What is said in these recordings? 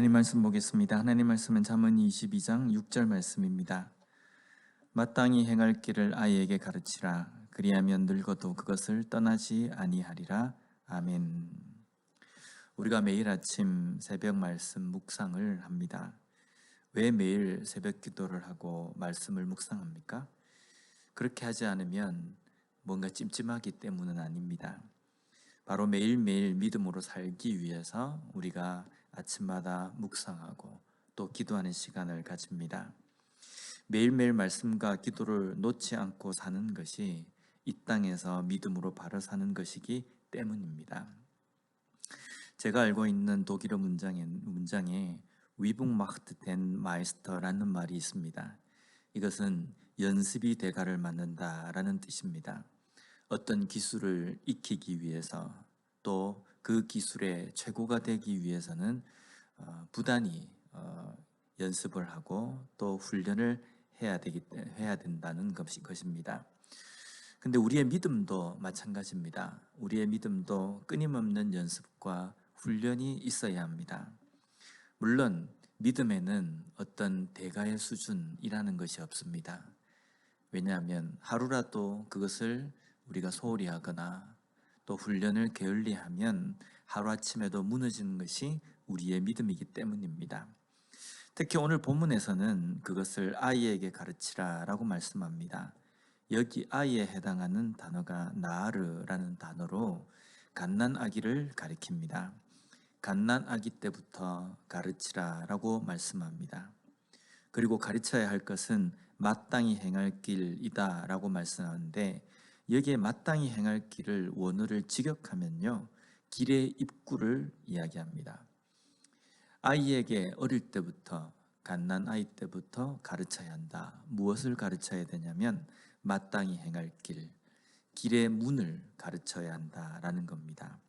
하나님 말씀 보겠습니다. 하나님 말씀은 잠언 22장 6절 말씀입니다. 마땅히 행할 길을 아이에게 가르치라. 그리하면 늙어도 그것을 떠나지 아니하리라. 아멘. 우리가 매일 아침 새벽 말씀 묵상을 합니다. 왜 매일 새벽 기도를 하고 말씀을 묵상합니까? 그렇게 하지 않으면 뭔가 찜찜하기 때문은 아닙니다. 바로 매일매일 믿음으로 살기 위해서 우리가 아침마다 묵상하고 또 기도하는 시간을 가집니다. 매일매일 말씀과 기도를 놓지 않고 사는 것이 이 땅에서 믿음으로 바로 사는 것이기 때문입니다. 제가 알고 있는 독일어 문장에 위붕마흐트 된 마이스터라는 말이 있습니다. 이것은 연습이 대가를 맞는다라는 뜻입니다. 어떤 기술을 익히기 위해서 또 그 기술의 최고가 되기 위해서는 부단히 연습을 하고 또 훈련을 해야 된다는 것입니다. 근데 우리의 믿음도 마찬가지입니다. 우리의 믿음도 끊임없는 연습과 훈련이 있어야 합니다. 물론 믿음에는 어떤 대가의 수준이라는 것이 없습니다. 왜냐하면 하루라도 그것을 우리가 소홀히 하거나 또 훈련을 게을리하면 하루아침에도 무너지는 것이 우리의 믿음이기 때문입니다. 특히 오늘 본문에서는 그것을 아이에게 가르치라 라고 말씀합니다. 여기 아이에 해당하는 단어가 나아르라는 단어로 갓난아기를 가리킵니다. 갓난아기 때부터 가르치라 라고 말씀합니다. 그리고 가르쳐야 할 것은 마땅히 행할 길이다 라고 말씀하는데, 여기에 마땅히 행할 길을 원어를 직역하면요, 길의 입구를 이야기합니다. 아이에게 어릴 때부터, 갓난아이 때부터 가르쳐야 한다. 무엇을 가르쳐야 되냐면 마땅히 행할 길, 길의 문을 가르쳐야 한다라는 겁니다.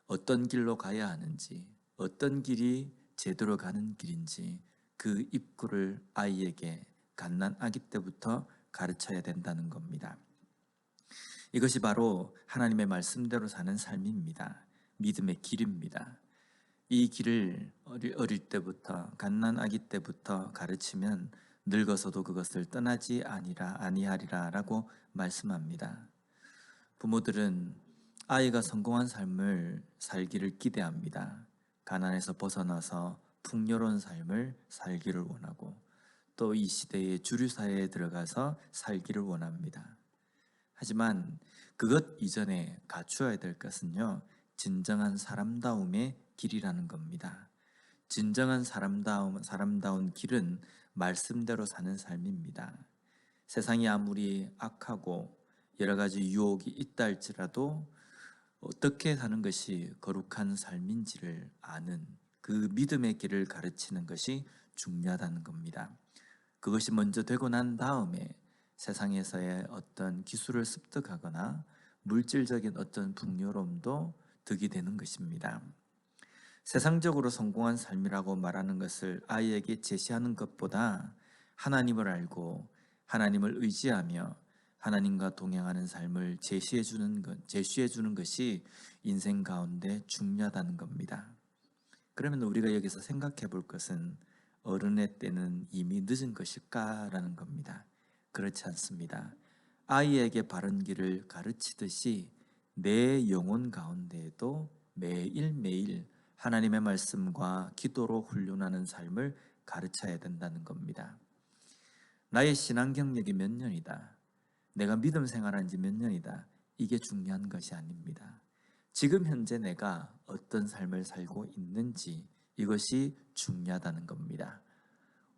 어떤 길로 가야 하는지, 어떤 길이 제대로 가는 길인지 그 입구를 아이에게 갓난아기 때부터 가르쳐야 된다는 겁니다. 이것이 바로 하나님의 말씀대로 사는 삶입니다. 믿음의 길입니다. 이 길을 어릴 때부터, 갓난아기 때부터 가르치면 늙어서도 그것을 떠나지 아니하리라 라고 말씀합니다. 부모들은 아이가 성공한 삶을 살기를 기대합니다. 가난에서 벗어나서 풍요로운 삶을 살기를 원하고 또 이 시대의 주류사회에 들어가서 살기를 원합니다. 하지만 그것 이전에 갖추어야 될 것은요, 진정한 사람다움의 길이라는 겁니다. 진정한 사람다운 길은 말씀대로 사는 삶입니다. 세상이 아무리 악하고 여러 가지 유혹이 있다 할지라도 어떻게 사는 것이 거룩한 삶인지를 아는 그 믿음의 길을 가르치는 것이 중요하다는 겁니다. 그것이 먼저 되고 난 다음에 세상에서의 어떤 기술을 습득하거나 물질적인 어떤 풍요로움도 득이 되는 것입니다. 세상적으로 성공한 삶이라고 말하는 것을 아이에게 제시하는 것보다 하나님을 알고 하나님을 의지하며 하나님과 동행하는 삶을 제시해 주는 것이 인생 가운데 중요하다는 겁니다. 그러면 우리가 여기서 생각해 볼 것은 어른의 때는 이미 늦은 것일까라는 겁니다. 그렇지 않습니다. 아이에게 바른 길을 가르치듯이 내 영혼 가운데에도 매일매일 하나님의 말씀과 기도로 훈련하는 삶을 가르쳐야 된다는 겁니다. 나의 신앙 경력이 몇 년이다, 내가 믿음 생활한 지 몇 년이다, 이게 중요한 것이 아닙니다. 지금 현재 내가 어떤 삶을 살고 있는지, 이것이 중요하다는 겁니다.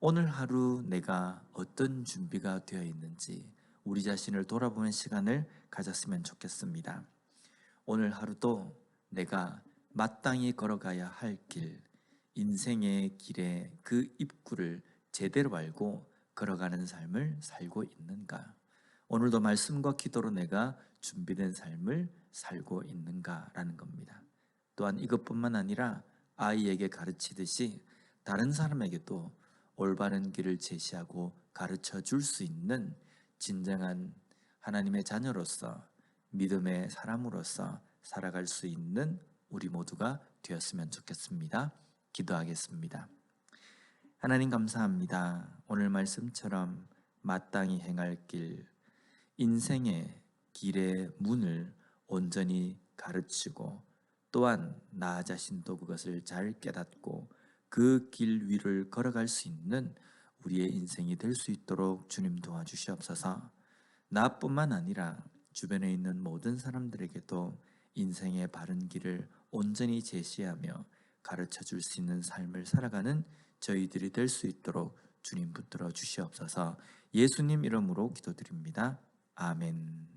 오늘 하루 내가 어떤 준비가 되어 있는지 우리 자신을 돌아보는 시간을 가졌으면 좋겠습니다. 오늘 하루도 내가 마땅히 걸어가야 할 길, 인생의 길의 그 입구를 제대로 알고 걸어가는 삶을 살고 있는가? 오늘도 말씀과 기도로 내가 준비된 삶을 살고 있는가라는 겁니다. 또한 이것뿐만 아니라 아이에게 가르치듯이 다른 사람에게도 올바른 길을 제시하고 가르쳐 줄 수 있는 진정한 하나님의 자녀로서, 믿음의 사람으로서 살아갈 수 있는 우리 모두가 되었으면 좋겠습니다. 기도하겠습니다. 하나님 감사합니다. 오늘 말씀처럼 마땅히 행할 길, 인생의 길의 문을 온전히 가르치고 또한 나 자신도 그것을 잘 깨닫고 그 길 위를 걸어갈 수 있는 우리의 인생이 될 수 있도록 주님 도와주시옵소서. 나뿐만 아니라 주변에 있는 모든 사람들에게도 인생의 바른 길을 온전히 제시하며 가르쳐 줄 수 있는 삶을 살아가는 저희들이 될 수 있도록 주님 붙들어 주시옵소서. 예수님 이름으로 기도드립니다. 아멘.